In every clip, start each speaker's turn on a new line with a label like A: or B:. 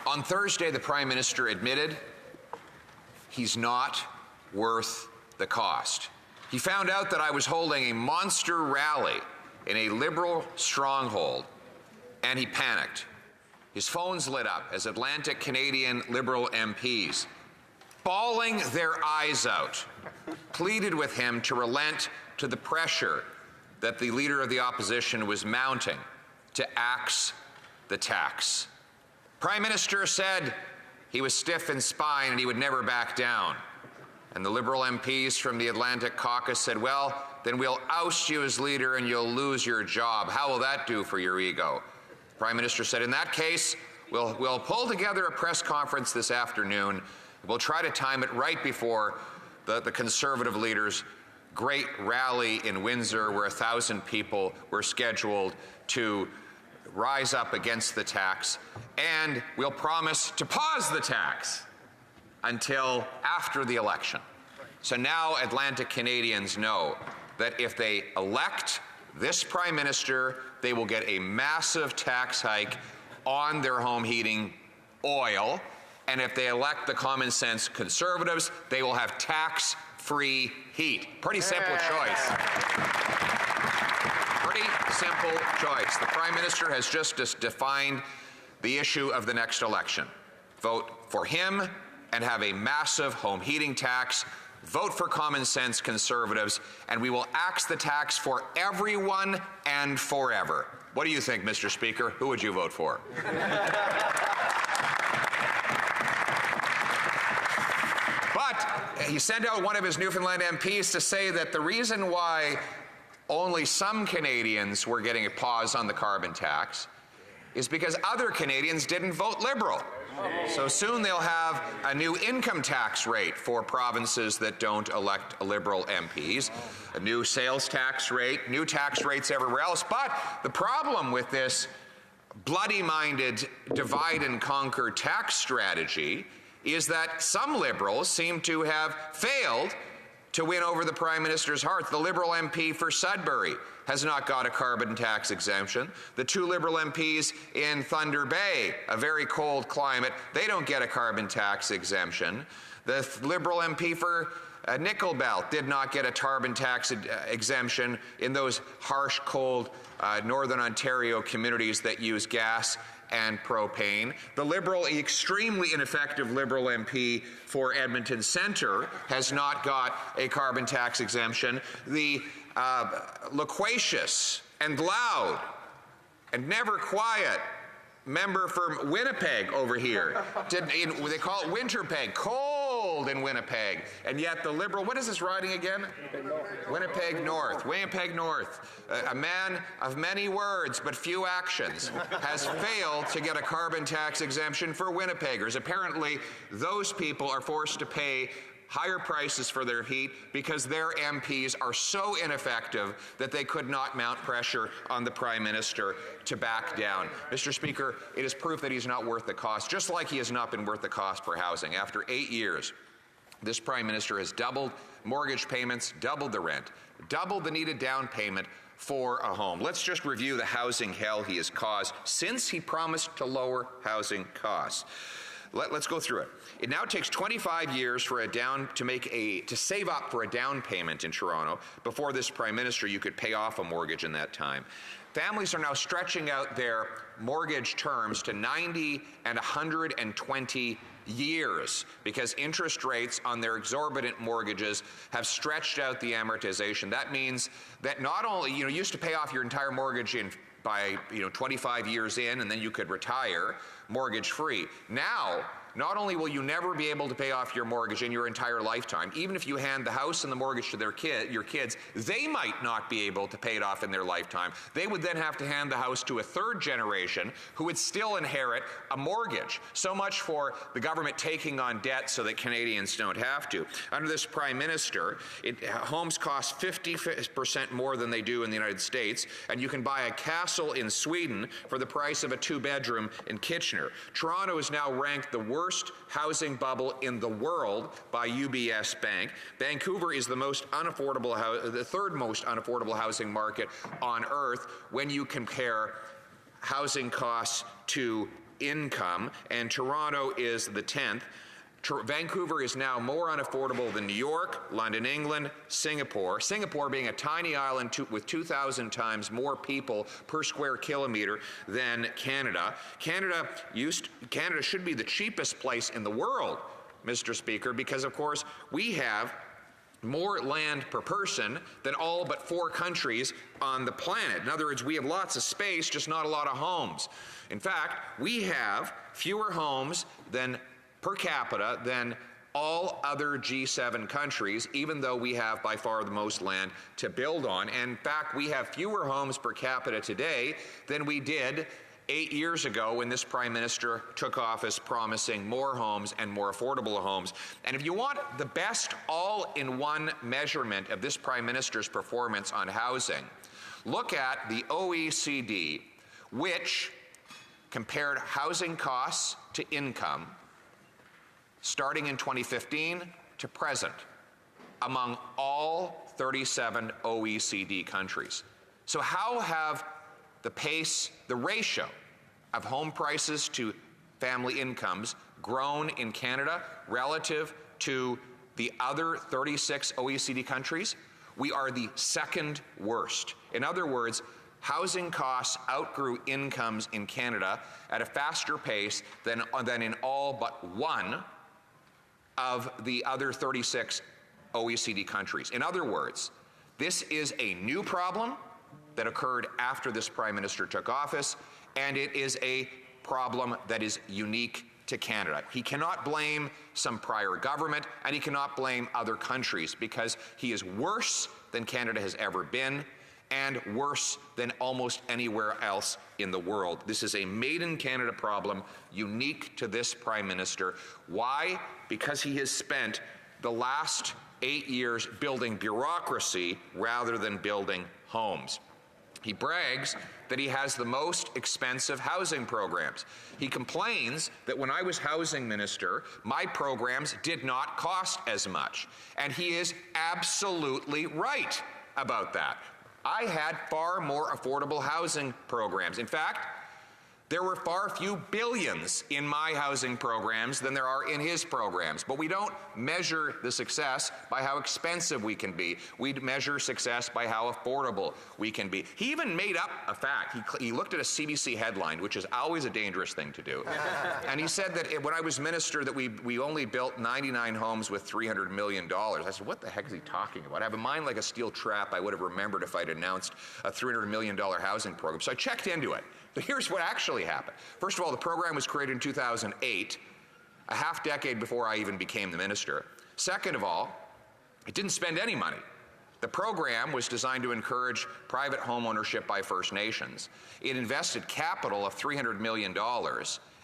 A: On Thursday, the Prime Minister admitted he's not worth the cost. He found out that I was holding a monster rally in a Liberal stronghold, and he panicked. His phones lit up as Atlantic Canadian Liberal MPs, bawling their eyes out, pleaded with him to relent to the pressure that the Leader of the Opposition was mounting to axe the tax. Prime Minister said he was stiff in spine and he would never back down. And the Liberal MPs from the Atlantic caucus said, well, then we'll oust you as leader and you'll lose your job. How will that do for your ego? The Prime Minister said, in that case, we'll pull together a press conference this afternoon. We'll try to time it right before the Conservative leaders' great rally in Windsor, where 1,000 people were scheduled to rise up against the tax, and we'll promise to pause the tax until after the election. So now Atlantic Canadians know that if they elect this Prime Minister, they will get a massive tax hike on their home heating oil, and if they elect the common sense Conservatives, they will have tax-free heat. Pretty simple choice. Pretty simple choice. The Prime Minister has just defined the issue of the next election. Vote for him and have a massive home heating tax. Vote for common sense Conservatives, and we will axe the tax for everyone and forever. What do you think, Mr. Speaker? Who would you vote for? But he sent out one of his Newfoundland MPs to say that the reason why only some Canadians were getting a pause on the carbon tax is because other Canadians didn't vote Liberal. So soon they'll have a new income tax rate for provinces that don't elect Liberal MPs, a new sales tax rate, new tax rates everywhere else. But the problem with this bloody-minded divide and conquer tax strategy is that some Liberals seem to have failed to win over the Prime Minister's heart. The Liberal MP for Sudbury has not got a carbon tax exemption. The two Liberal MPs in Thunder Bay, a very cold climate, they don't get a carbon tax exemption. The Liberal MP for Nickel Belt did not get a carbon tax exemption in those harsh, cold Northern Ontario communities that use gas and propane. The Liberal, extremely ineffective Liberal MP for Edmonton Centre has not got a carbon tax exemption. The loquacious and loud and never quiet member from Winnipeg over here, they call it Winterpeg, cold in Winnipeg, and yet the Liberal, what is this riding again? Winnipeg North. Winnipeg North, a man of many words but few actions, has failed to get a carbon tax exemption for Winnipeggers. Apparently, those people are forced to pay higher prices for their heat because their MPs are so ineffective that they could not mount pressure on the Prime Minister to back down. Mr. Speaker, it is proof that he's not worth the cost, just like he has not been worth the cost for housing. After 8 years, this Prime Minister has doubled mortgage payments, doubled the rent, doubled the needed down payment for a home. Let's just review the housing hell he has caused since he promised to lower housing costs. Let's go through it. It now takes 25 years for to save up for a down payment in Toronto. Before this Prime Minister, you could pay off a mortgage in that time. Families are now stretching out their mortgage terms to 90 and 120 years because interest rates on their exorbitant mortgages have stretched out the amortization. That means that not only, you used to pay off your entire mortgage by 25 years in, and then you could retire mortgage-free. Now, not only will you never be able to pay off your mortgage in your entire lifetime, even if you hand the house and the mortgage to your kids, they might not be able to pay it off in their lifetime. They would then have to hand the house to a third generation who would still inherit a mortgage. So much for the government taking on debt so that Canadians don't have to. Under this Prime Minister, homes cost 50% more than they do in the United States, and you can buy a castle in Sweden for the price of a two-bedroom in Kitchener. Toronto is now ranked the worst housing bubble in the world by UBS Bank. Vancouver is the third most unaffordable housing market on earth when you compare housing costs to income, and Toronto is the 10th. Vancouver is now more unaffordable than New York, London, England, Singapore. Singapore being a tiny island with 2,000 times more people per square kilometer than Canada. Canada should be the cheapest place in the world, Mr. Speaker, because of course we have more land per person than all but 4 countries on the planet. In other words, we have lots of space, just not a lot of homes. In fact, we have fewer homes per capita than all other G7 countries, even though we have by far the most land to build on. And in fact, we have fewer homes per capita today than we did 8 years ago when this Prime Minister took office promising more homes and more affordable homes. And if you want the best all-in-one measurement of this Prime Minister's performance on housing, look at the OECD, which compared housing costs to income starting in 2015 to present among all 37 OECD countries. So how have the ratio of home prices to family incomes grown in Canada relative to the other 36 OECD countries? We are the second worst. In other words, housing costs outgrew incomes in Canada at a faster pace than in all but one of the other 36 OECD countries. In other words, this is a new problem that occurred after this Prime Minister took office, and it is a problem that is unique to Canada. He cannot blame some prior government, and he cannot blame other countries, because he is worse than Canada has ever been, and worse than almost anywhere else in the world. This is a made-in-Canada problem, unique to this Prime Minister. Why? Because he has spent the last 8 years building bureaucracy rather than building homes. He brags that he has the most expensive housing programs. He complains that when I was housing minister, my programs did not cost as much. And he is absolutely right about that. I had far more affordable housing programs. In fact, there were far few billions in my housing programs than there are in his programs. But we don't measure the success by how expensive we can be. We measure success by how affordable we can be. He even made up a fact. He looked at a CBC headline, which is always a dangerous thing to do. And he said that when I was minister that we only built 99 homes with $300 million. I said, what the heck is he talking about? I have a mind like a steel trap. I would have remembered if I'd announced a $300 million housing program. So I checked into it. But here's what actually happened. First of all, the program was created in 2008, a half decade before I even became the minister. Second of all, it didn't spend any money. The program was designed to encourage private home ownership by First Nations. It invested capital of $300 million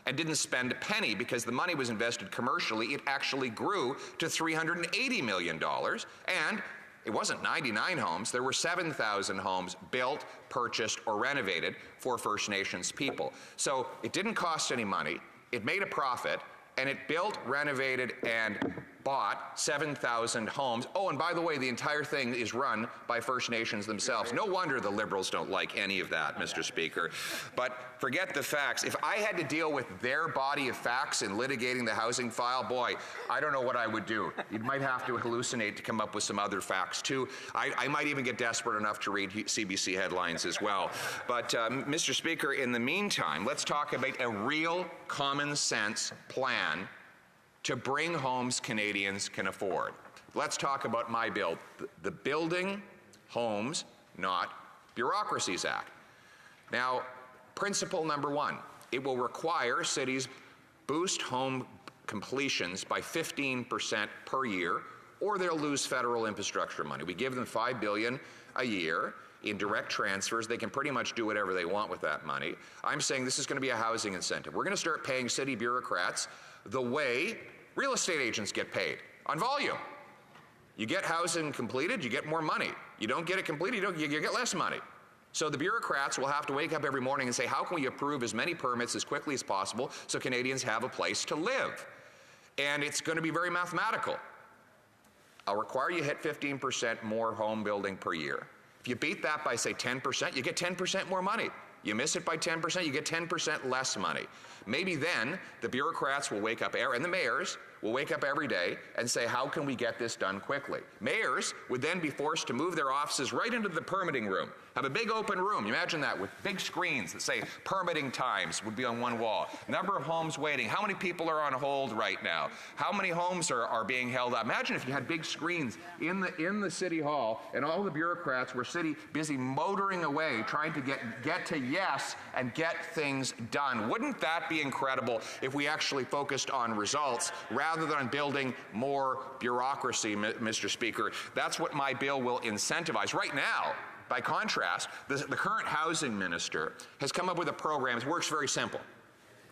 A: and didn't spend a penny because the money was invested commercially. It actually grew to $380 million, and it wasn't 99 homes. There were 7,000 homes built, purchased, or renovated for First Nations people. So it didn't cost any money. It made a profit, and it built, renovated, and bought 7,000 homes. Oh, and by the way, the entire thing is run by First Nations themselves. No wonder the Liberals don't like any of that, Mr. Speaker. But forget the facts. If I had to deal with their body of facts in litigating the housing file, boy, I don't know what I would do. You might have to hallucinate to come up with some other facts, too. I might even get desperate enough to read CBC headlines as well. But, Mr. Speaker, in the meantime, let's talk about a real common sense plan to bring homes Canadians can afford. Let's talk about my bill, the Building Homes, Not Bureaucracies Act. Now, principle number one, it will require cities boost home completions by 15% per year, or they'll lose federal infrastructure money. We give them $5 billion a year in direct transfers. They can pretty much do whatever they want with that money. I'm saying this is going to be a housing incentive. We're going to start paying city bureaucrats the way real estate agents get paid, on volume. You get housing completed, you get more money. You don't get it completed, you get less money. So the bureaucrats will have to wake up every morning and say, how can we approve as many permits as quickly as possible so Canadians have a place to live? And it's going to be very mathematical. I'll require you hit 15% more home building per year. If you beat that by, say, 10%, you get 10% more money. You miss it by 10%, you get 10% less money. Maybe then the bureaucrats will wake up, and the mayors will wake up every day and say, how can we get this done quickly? Mayors would then be forced to move their offices right into the permitting room, have a big open room. You imagine that, with big screens that say permitting times would be on one wall, number of homes waiting, how many people are on hold right now, how many homes are being held up. Imagine if you had big screens in the city hall and all the bureaucrats were busy motoring away trying to get to yes and get things done. Wouldn't that be incredible if we actually focused on results rather than building more bureaucracy, Mr. Speaker? That's what my bill will incentivize. Right now, by contrast, the current housing minister has come up with a program. It works very simple.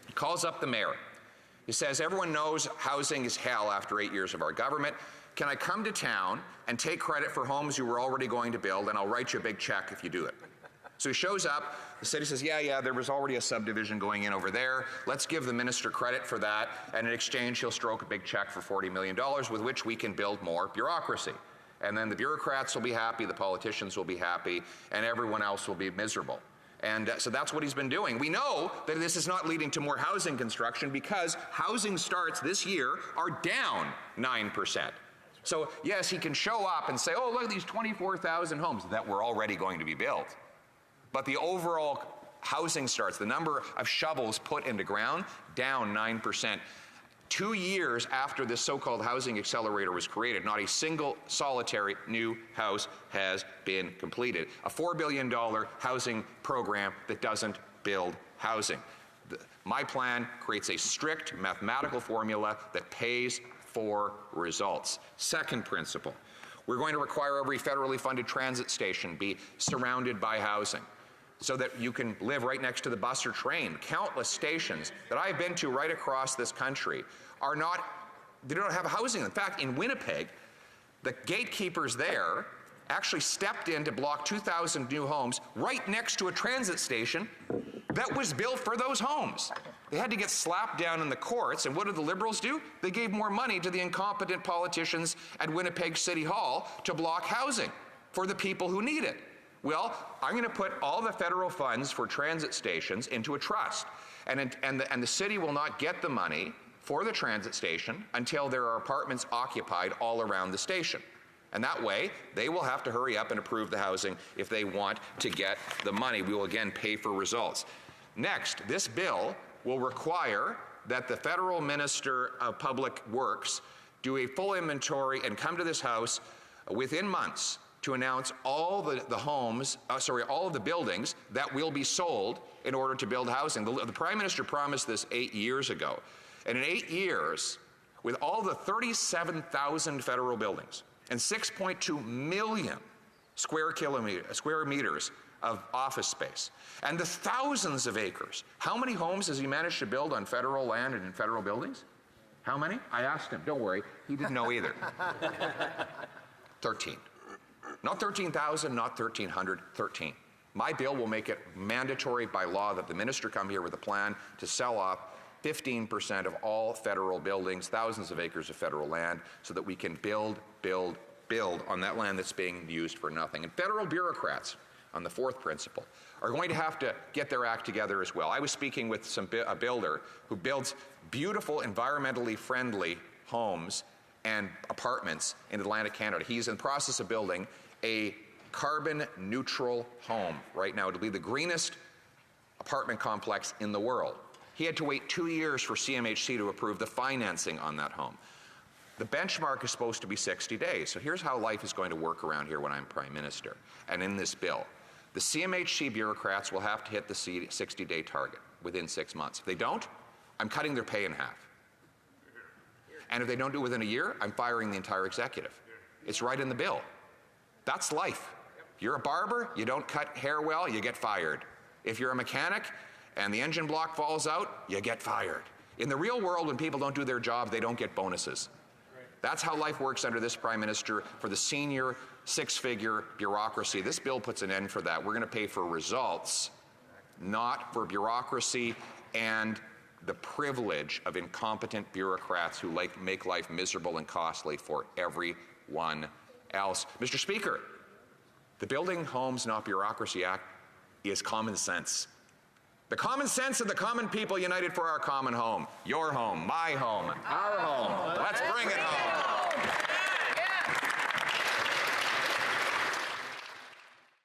A: He calls up the mayor. He says, everyone knows housing is hell after 8 years of our government. Can I come to town and take credit for homes you were already going to build, and I'll write you a big check if you do it? So he shows up, the city says, yeah, there was already a subdivision going in over there. Let's give the minister credit for that, and in exchange he'll stroke a big check for $40 million with which we can build more bureaucracy. And then the bureaucrats will be happy, the politicians will be happy, and everyone else will be miserable. And so that's what he's been doing. We know that this is not leading to more housing construction because housing starts this year are down 9%. So yes, he can show up and say, oh, look at these 24,000 homes that were already going to be built. But the overall housing starts, the number of shovels put into ground, down 9%. 2 years after this so-called housing accelerator was created, not a single solitary new house has been completed. A $4 billion housing program that doesn't build housing. My plan creates a strict mathematical formula that pays for results. Second principle, we're going to require every federally funded transit station be surrounded by housing, so that you can live right next to the bus or train. Countless stations that I've been to right across this country they don't have housing. In fact, in Winnipeg, the gatekeepers there actually stepped in to block 2,000 new homes right next to a transit station that was built for those homes. They had to get slapped down in the courts, and what did the Liberals do? They gave more money to the incompetent politicians at Winnipeg City Hall to block housing for the people who need it. Well, I'm going to put all the federal funds for transit stations into a trust, and the city will not get the money for the transit station until there are apartments occupied all around the station. And that way, they will have to hurry up and approve the housing if they want to get the money. We will again pay for results. Next, this bill will require that the federal minister of public works do a full inventory and come to this House within months to announce all all of the buildings that will be sold in order to build housing. The Prime Minister promised this 8 years ago. And in 8 years, with all the 37,000 federal buildings and 6.2 million square meters of office space, and the thousands of acres, how many homes has he managed to build on federal land and in federal buildings? How many? I asked him. Don't worry, he didn't know either. 13. Not 13,000, not 1,300, 13. My bill will make it mandatory by law that the minister come here with a plan to sell off 15% of all federal buildings, thousands of acres of federal land, so that we can build on that land that's being used for nothing. And federal bureaucrats, on the fourth principle, are going to have to get their act together as well. I was speaking with a builder who builds beautiful, environmentally friendly homes and apartments in Atlantic Canada. He's in the process of building a carbon neutral home right now. It'll be the greenest apartment complex in the world. He had to wait 2 years for CMHC to approve the financing on that home. The benchmark is supposed to be 60 days. So here's how life is going to work around here when I'm Prime Minister. And in this bill, the CMHC bureaucrats will have to hit the 60-day target within 6 months. If they don't, I'm cutting their pay in half. And if they don't do it within a year, I'm firing the entire executive. It's right in the bill. That's life. If you're a barber, you don't cut hair well, you get fired. If you're a mechanic and the engine block falls out, you get fired. In the real world, when people don't do their job, they don't get bonuses. That's how life works under this Prime Minister for the senior six-figure bureaucracy. This bill puts an end for that. We're going to pay for results, not for bureaucracy and the privilege of incompetent bureaucrats who make life miserable and costly for everyone else. Mr. Speaker, the Building Homes Not Bureaucracy Act is common sense. The common sense of the common people united for our common home. Your home, my home, our home. Let's bring it home.